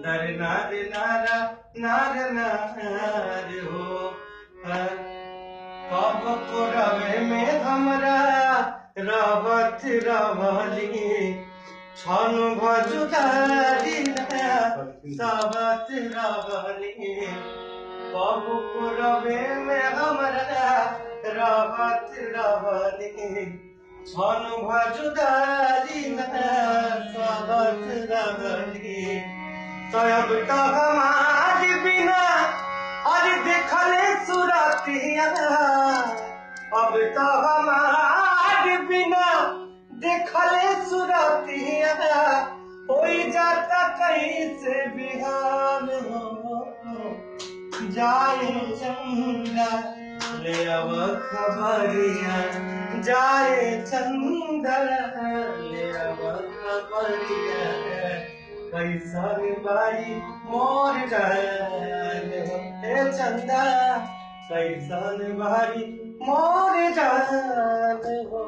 नर नार नारा नार नार हो कब को रवे में हमरा रवत रवली छन भजुदारी सबत रवली कब को रवे में हमरा रवत रवली छन भजुदारी सबत रवली तब तो हमारी बिना और देखले सुरतिया अब तो हमारे बिना देखले सुरतिया हो जाता कहीं से बिहान हो जाए चंदा ले अब खबरिया जाए चंदा ले अब खबरिया कैसन बाई मोर जान हे चंदा कैसन बाई मोर जान हो